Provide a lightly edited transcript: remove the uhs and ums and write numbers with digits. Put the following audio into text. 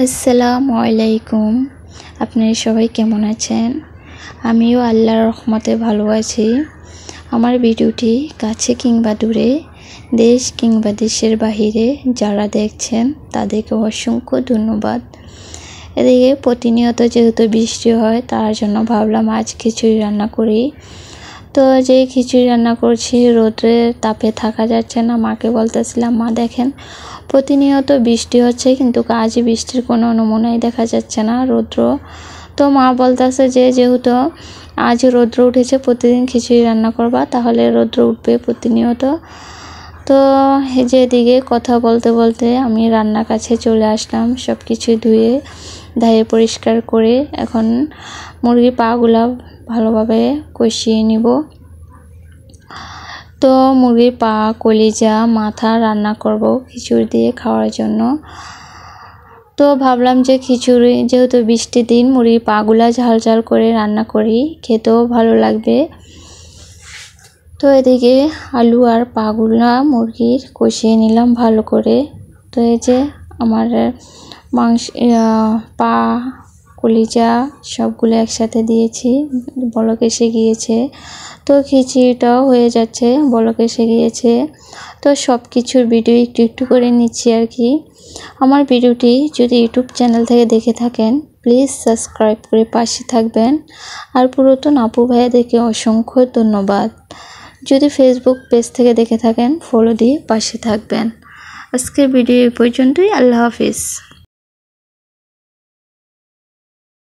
আসসালামু আলাইকুম। আপনারা সবাই কেমন আছেন? আমিও আল্লাহর রহমতে ভালো আছি। আমার ভিডিওটি কাছে কিংবা দূরে, দেশ কিংবা দেশের বাহিরে যারা দেখছেন তাদেরকে অসংখ্য ধন্যবাদ। এদিকে প্রতিনিয়ত যেহেতু বৃষ্টি হয় তার জন্য ভাবলাম আজ খিচুড়ি রান্না করি। তো যে খিচুড়ি রান্না করছি রোদের তাপে থাকা যাচ্ছে না। মাকে বলতেছিলাম, মা দেখেন প্রতিনিয়ত বৃষ্টি হচ্ছে কিন্তু আজ বৃষ্টির কোনো নমুনাই দেখা যাচ্ছে না, রৌদ্র। তো মা বলতেছে যে যেহেতু আজ রৌদ্র উঠেছে প্রতিদিন খিচুড়ি রান্না করবা, তাহলে রৌদ্র উঠবে প্রতিনিয়ত। তো যেদিকে কথা বলতে বলতে আমি রান্নার কাছে চলে আসলাম, সব কিছু ধুয়ে ধায়ে পরিষ্কার করে এখন মুরগির পাগুলা ভালোভাবে কষিয়ে নিব। তো মুরগির পা, কলিজা, মাথা রান্না করব খিচুড়ি দিয়ে খাওয়ার জন্য। তো ভাবলাম যে খিচুড়ি যেহেতু বৃষ্টির দিন মুরগির পাগুলা ঝাল ঝাল করে রান্না করি, খেতেও ভালো লাগবে। তো এদিকে আলু আর পাগুলা মুরগির কষিয়ে নিলাম ভালো করে। তো এই যে আমার মাংস, পা, কলিজা সবগুলো একসাথে দিয়েছি, বলক এসে গিয়েছে। তো খিচুড়িটাও হয়ে যাচ্ছে, বলক এসে গিয়েছে। তো সব কিছুর ভিডিও একটু একটু করে নিচ্ছি আর কি। আমার ভিডিওটি যদি ইউটিউব চ্যানেল থেকে দেখে থাকেন প্লিজ সাবস্ক্রাইব করে পাশে থাকবেন। আর পুরাতন আপু ভাইয়াদেরকে অসংখ্য ধন্যবাদ। যদি ফেসবুক পেজ থেকে দেখে থাকেন ফলো দিয়ে পাশে থাকবেন। আজকের ভিডিও এই পর্যন্তই। আল্লাহ হাফিজ।